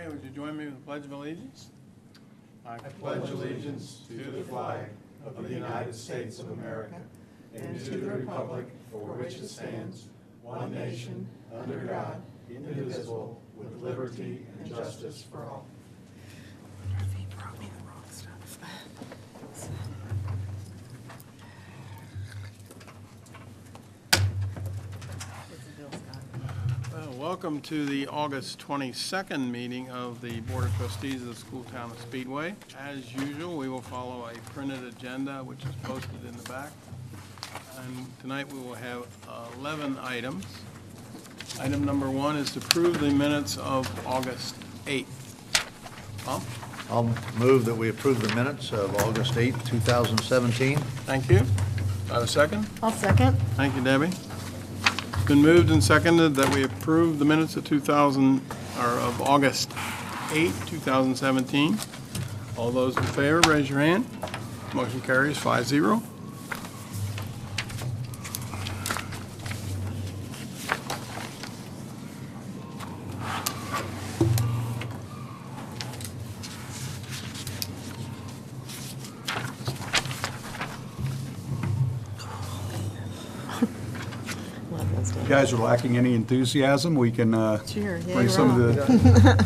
would you join me with the Pledge of Allegiance? I pledge allegiance to the flag of the United States of America and to the republic for which it stands, one nation, under God, indivisible, with liberty and justice for all. He brought me the wrong stuff. Welcome to the August 22nd meeting of the Board of Trustees of the School Town of Speedway. As usual, we will follow a printed agenda, which is posted in the back. And tonight we will have 11 items. Item number 1 is to approve the minutes of August 8th. Tom? I'll move that we approve the minutes of August 8th, 2017. Thank you. Do I have a second? I'll second. Thank you, Debbie. It's been moved and seconded that we approve the minutes of of August 8, 2017. All those in favor, raise your hand. Motion carries 5-0. You guys are lacking any enthusiasm, we can Cheer. Yeah, bring you're some on. of the, I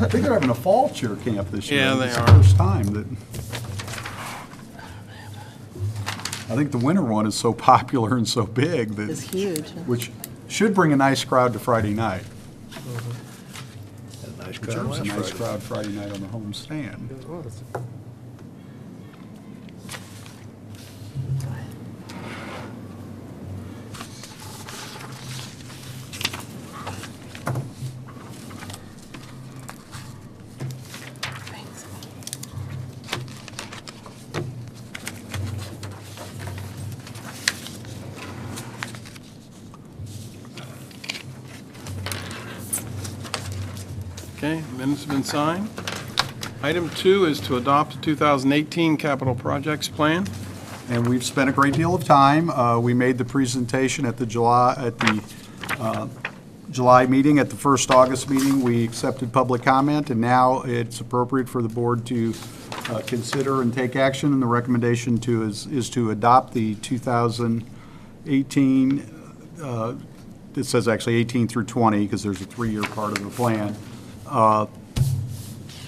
think they're having a fall cheer camp this year. Yeah, they It's are. the first time that, I think the winter one is so popular and so big It's that, huge. which should bring a nice crowd to Friday night. Had a nice Which crowd was a last nice Friday. crowd Friday night on the home stand. Thanks. Okay, minutes have been signed. Item 2 is to adopt the 2018 capital projects plan. And we've spent a great deal of time. We made the presentation at the July meeting. At the first August meeting, we accepted public comment, and now it's appropriate for the board to consider and take action. And the recommendation is to adopt the 2018, it says actually 18 through 20, because there's a 3-year part of the plan,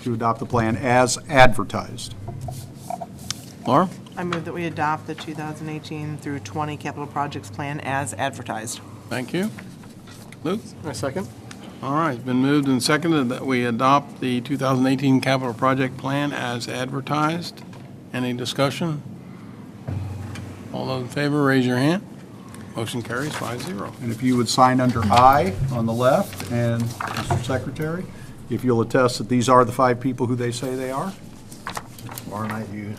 to adopt the plan as advertised. Laura? I move that we adopt the 2018 through 20 capital projects plan as advertised. Thank you. Luke? I second. All right, it's been moved and seconded that we adopt the 2018 capital project plan as advertised. Any discussion? All those in favor, raise your hand. Motion carries 5-0. And if you would sign under I on the left, and Mr. Secretary, if you'll attest that these are the 5 people who they say they are. Tomorrow night you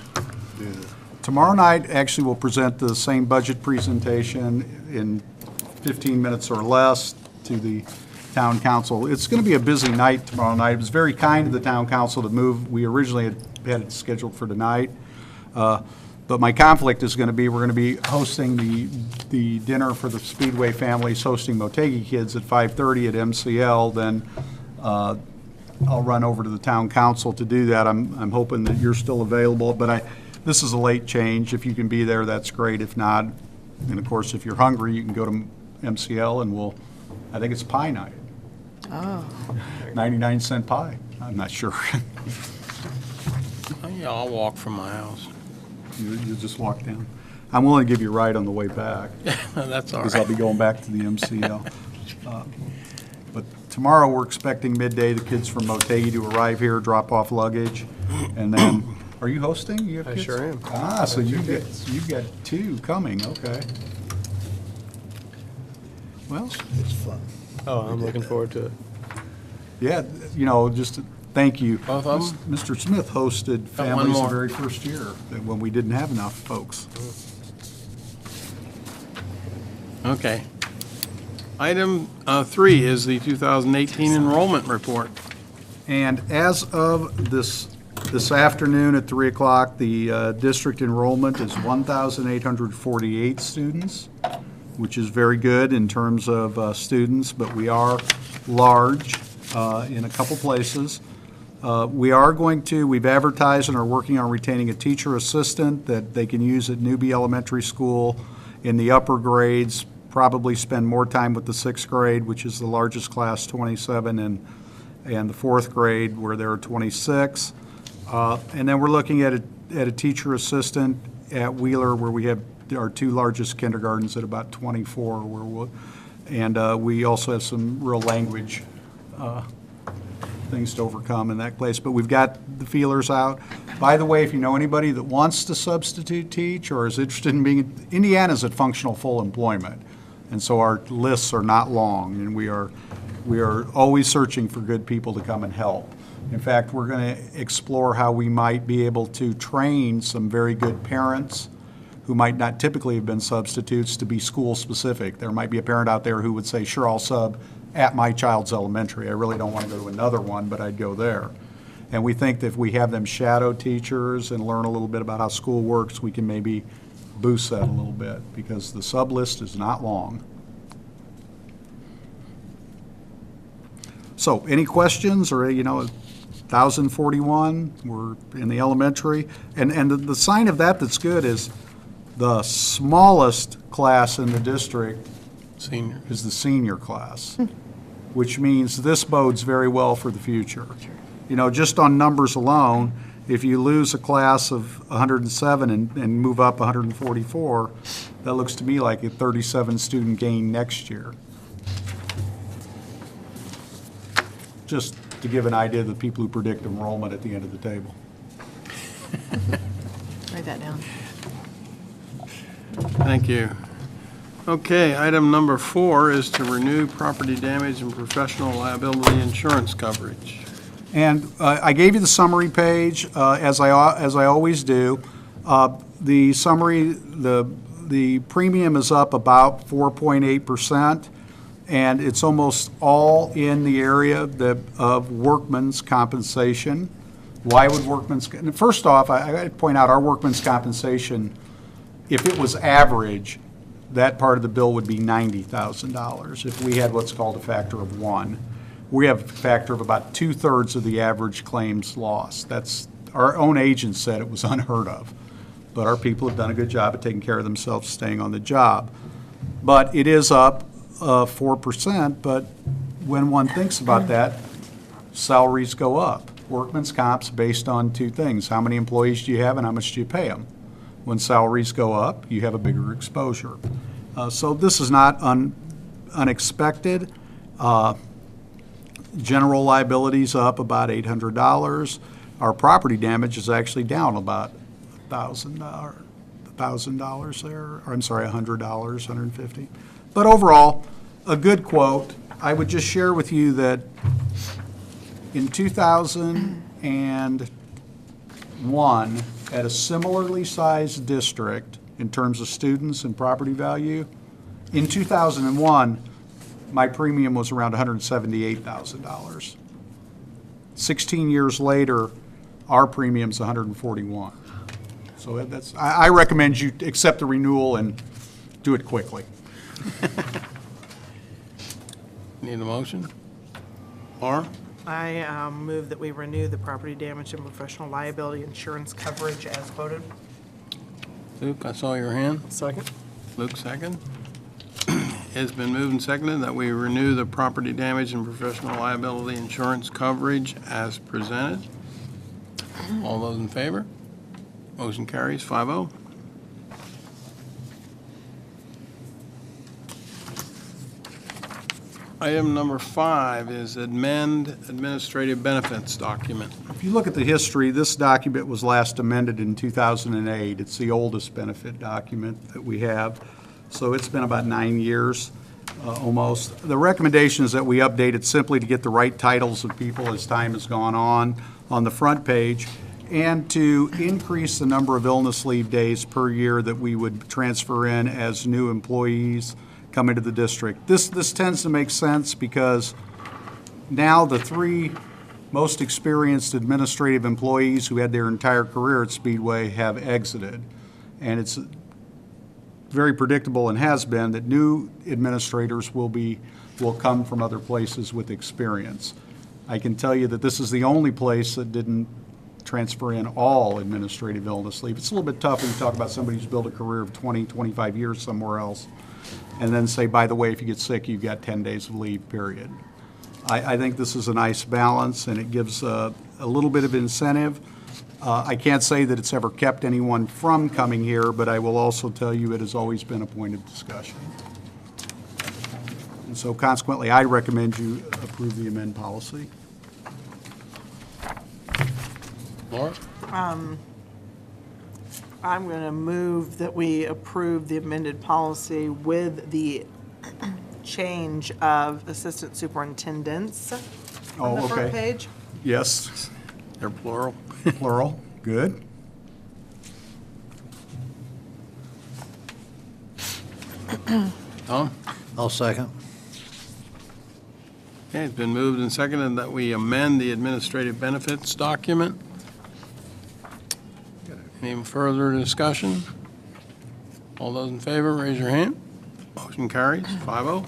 do the, Tomorrow night, actually, we'll present the same budget presentation in 15 minutes or less to the town council. It's going to be a busy night tomorrow night. It was very kind of the town council to move. We originally had it scheduled for tonight. But my conflict is going to be, we're going to be hosting the dinner for the Speedway families, hosting Motegi kids at 5:30 at MCL. Then I'll run over to the town council to do that. I'm hoping that you're still available, but this is a late change. If you can be there, that's great. If not, and of course, if you're hungry, you can go to MCL and I think it's pie night. Oh. 99-cent pie. I'm not sure. Oh, yeah, I'll walk from my house. You just walk down. I'm willing to give you a ride on the way back, That's all because I'll right. be going back to the MCL. But tomorrow, we're expecting midday, the kids from Motegi to arrive here, drop off luggage, and then, are you hosting? You have I kids? sure am. Ah, so you get 2 coming, okay. Well, it's fun. Oh, I'm looking forward to it. yeah, just thank you. Both of them? Mr. Smith hosted Got one families the more. very first year, when we didn't have enough folks. Okay. Item 3 is the 2018 enrollment report. And as of this afternoon at 3 o'clock, the district enrollment is 1,848 students, which is very good in terms of students, but we are large in a couple places. We've advertised and are working on retaining a teacher assistant that they can use at Newbie Elementary School in the upper grades, probably spend more time with the sixth grade, which is the largest class, 27, and the fourth grade, where there are 26. And then we're looking at a teacher assistant at Wheeler, where we have our two largest kindergartens at about 24, we also have some real language things to overcome in that place. But we've got the feelers out. By the way, if you know anybody that wants to substitute teach or is interested in being, Indiana's at functional full employment, and so our lists are not long, and we are always searching for good people to come and help. In fact, we're going to explore how we might be able to train some very good parents who might not typically have been substitutes to be school-specific. There might be a parent out there who would say, sure, I'll sub at my child's elementary. I really don't want to go to another one, but I'd go there. And we think that if we have them shadow teachers and learn a little bit about how school works, we can maybe boost that a little bit, because the sub list is not long. So, any questions, or, 1,041, we're in the elementary. And the sign of that that's good is the smallest class in the district Senior. is the senior class, which means this bodes very well for the future. Just on numbers alone, if you lose a class of 107 and move up 144, that looks to me like a 37 student gain next year. Just to give an idea of the people who predict enrollment at the end of the table. Write that down. Thank you. Okay, item number 4 is to renew property damage and professional liability insurance coverage. And I gave you the summary page, as I always do. The summary, the premium is up about 4.8%, and it's almost all in the area of workman's compensation. Why would workman's? First off, I got to point out our workman's compensation, if it was average, that part of the bill would be $90,000 if we had what's called a factor of 1. We have a factor of about 2/3 of the average claims loss. That's, our own agent said it was unheard of. But our people have done a good job of taking care of themselves, staying on the job. But it is up 4%, but when one thinks about that, salaries go up. Workman's comp's based on two things: how many employees do you have and how much do you pay them? When salaries go up, you have a bigger exposure. So this is not unexpected. General liability's up about $800. Our property damage is actually down about $1,000 there. Or I'm sorry, $100, $150. But overall, a good quote. I would just share with you that in 2001, at a similarly sized district in terms of students and property value, in 2001, my premium was around $178,000. 16 years later, our premium's $141,000. So I recommend you accept the renewal and do it quickly. Need a motion? Laura? I move that we renew the property damage and professional liability insurance coverage as quoted. Luke, I saw your hand. Second? Luke, second. It's been moved and seconded that we renew the property damage and professional liability insurance coverage as presented. All those in favor? Motion carries 5-0. Item number 5 is amend administrative benefits document. If you look at the history, this document was last amended in 2008. It's the oldest benefit document that we have. So it's been about 9 years, almost. The recommendation is that we update it simply to get the right titles of people as time has gone on the front page, and to increase the number of illness leave days per year that we would transfer in as new employees come into the district. This tends to make sense because now the 3 most experienced administrative employees who had their entire career at Speedway have exited. And it's very predictable, and has been, that new administrators will come from other places with experience. I can tell you that this is the only place that didn't transfer in all administrative illness leave. It's a little bit tough when you talk about somebody who's built a career of 20, 25 years somewhere else, and then say, by the way, if you get sick, you've got 10 days of leave, period. I think this is a nice balance, and it gives a little bit of incentive. I can't say that it's ever kept anyone from coming here, but I will also tell you it has always been a point of discussion. And so consequently, I recommend you approve the amend policy. Laura? I'm going to move that we approve the amended policy with the change of assistant superintendents on the Oh, front okay. page. Yes, They're plural. plural, good. Tom? I'll second. Okay, it's been moved and seconded that we amend the administrative benefits document. Any further discussion? All those in favor, raise your hand. Motion carries, 5-0.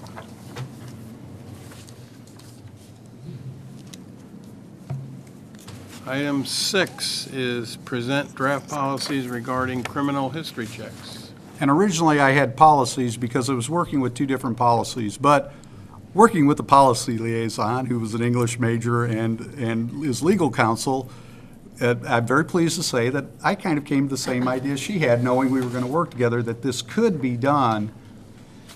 Item 6 is present draft policies regarding criminal history checks. And originally, I had policies because I was working with two different policies, but working with the policy liaison, who was an English major and his legal counsel, I'm very pleased to say that I kind of came to the same idea she had, knowing we were going to work together, that this could be done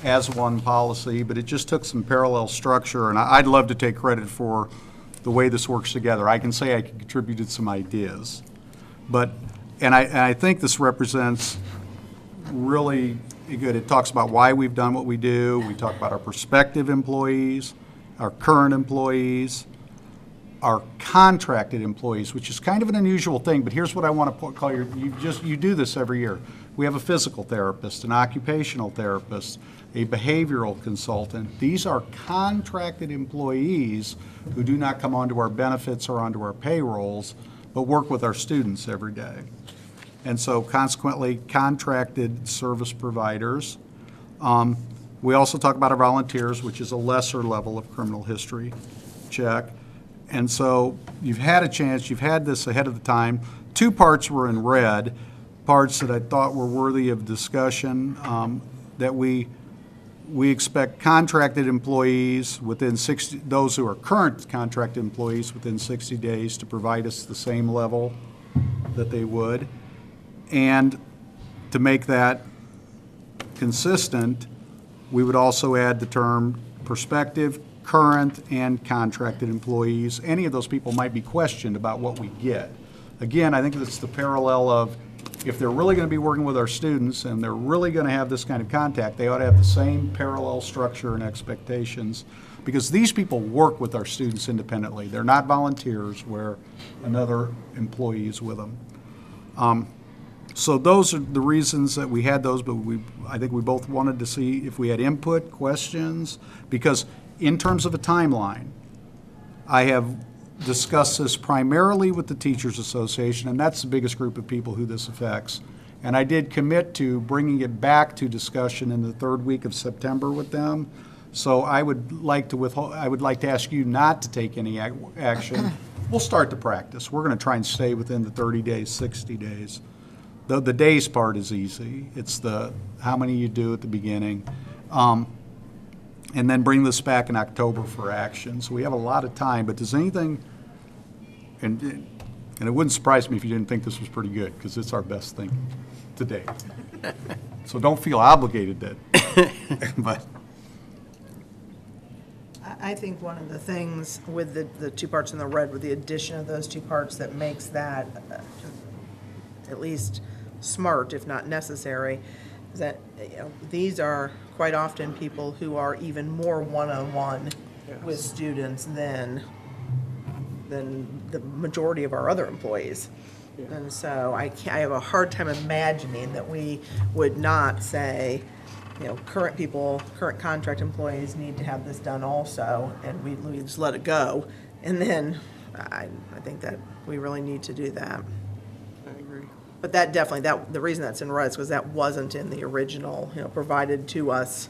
as one policy, but it just took some parallel structure, and I'd love to take credit for the way this works together. I can say I contributed some ideas, and I think this represents really good. It talks about why we've done what we do. We talk about our prospective employees, our current employees, our contracted employees, which is kind of an unusual thing, but here's what I want to call you do this every year. We have a physical therapist, an occupational therapist, a behavioral consultant. These are contracted employees who do not come onto our benefits or onto our payrolls, but work with our students every day. And so consequently, contracted service providers. We also talk about our volunteers, which is a lesser level of criminal history check. And so you've had a chance, you've had this ahead of the time. Two parts were in red, parts that I thought were worthy of discussion, that we expect contracted employees within 60, those who are current contracted employees within 60 days to provide us the same level that they would. And to make that consistent, we would also add the term prospective, current, and contracted employees. Any of those people might be questioned about what we get. Again, I think that's the parallel of if they're really going to be working with our students and they're really going to have this kind of contact, they ought to have the same parallel structure and expectations, because these people work with our students independently. They're not volunteers where another employee is with them. So those are the reasons that we had those, but I think we both wanted to see if we had input, questions, because in terms of a timeline, I have discussed this primarily with the Teachers Association, and that's the biggest group of people who this affects. And I did commit to bringing it back to discussion in the third week of September with them. So I would like to ask you not to take any action. We'll start the practice. We're going to try and stay within the 30 days, 60 days. The days part is easy. It's the how many you do at the beginning. And then bring this back in October for action. So we have a lot of time, but does anything, and it wouldn't surprise me if you didn't think this was pretty good, because it's our best thing to date. So don't feel obligated that, but. I think one of the things with the two parts in the red, with the addition of those two parts, that makes that at least smart, if not necessary, is that these are quite often people who are even more one-on-one with students than the majority of our other employees. And so I have a hard time imagining that we would not say, current contract employees need to have this done also, and we just let it go. And then I think that we really need to do that. I agree. But that definitely, the reason that's in red is because that wasn't in the original, provided to us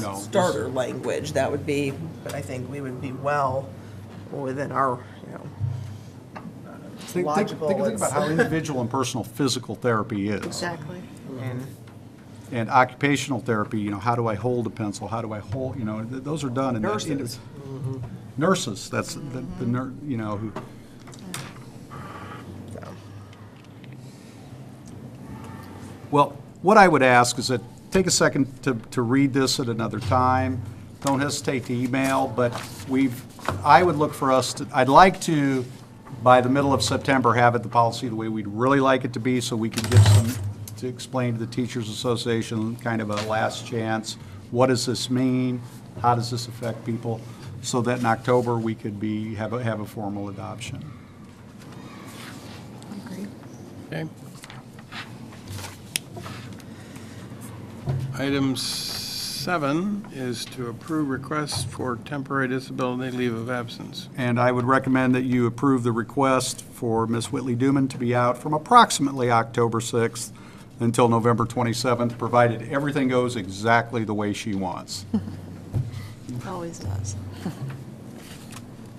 No. starter language. That would be, but I think we would be well within our, Think logical. about how individual and personal physical therapy is. Exactly. And occupational therapy, how do I hold a pencil? How do I hold, those are done in that. Nurses. Nurses, that's the nurse, who. Well, what I would ask is that take a second to read this at another time. Don't hesitate to email, but I would look for us to, I'd like to, by the middle of September, have it the policy the way we'd really like it to be, so we can give to explain to the Teachers Association kind of a last chance. What does this mean? How does this affect people? So that in October, we could have a formal adoption. Agree. Okay. Item 7 is to approve requests for temporary disability leave of absence. And I would recommend that you approve the request for Ms. Whitley Duman to be out from approximately October 6th until November 27th, provided everything goes exactly the way she wants. Always does.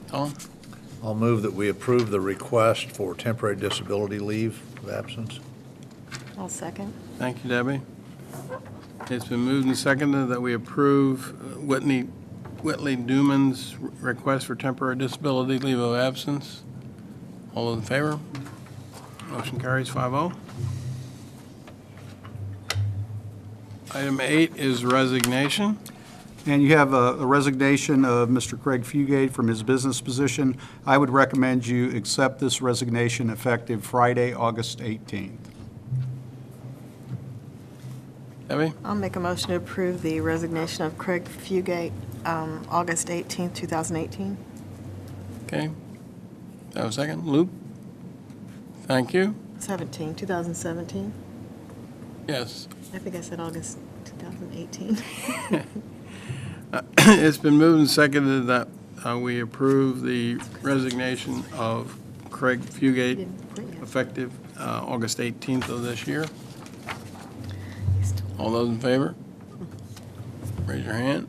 Tom? I'll move that we approve the request for temporary disability leave of absence. I'll second. Thank you, Debbie. It's been moved and seconded that we approve Whitley Duman's request for temporary disability leave of absence. All those in favor? Motion carries 5-0. Item 8 is resignation. And you have a resignation of Mr. Craig Fugate from his business position. I would recommend you accept this resignation effective Friday, August 18th. Debbie? I'll make a motion to approve the resignation of Craig Fugate, August 18th, 2018. Okay. Have a second? Luke? Thank you. 2017. Yes. I think I said August 2018. It's been moved and seconded that we approve the resignation of Craig Fugate Didn't print yet. effective August 18th of this year. All those in favor? Raise your hand.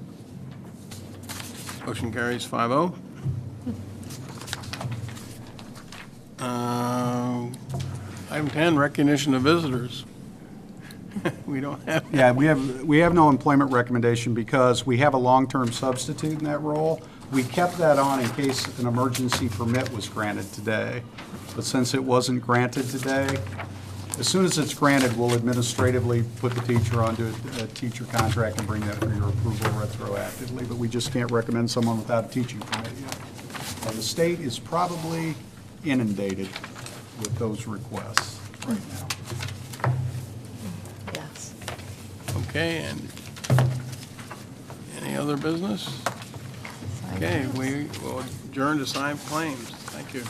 Motion carries 5-0. Item 10, recognition of visitors. We don't have. Yeah, we have no employment recommendation because we have a long-term substitute in that role. We kept that on in case an emergency permit was granted today. But since it wasn't granted today, as soon as it's granted, we'll administratively put the teacher onto a teacher contract and bring that for your approval retroactively. But we just can't recommend someone without a teaching permit yet. And the state is probably inundated with those requests right now. Yes. Okay, and any other business? Okay, we will adjourn to sign claims. Thank you.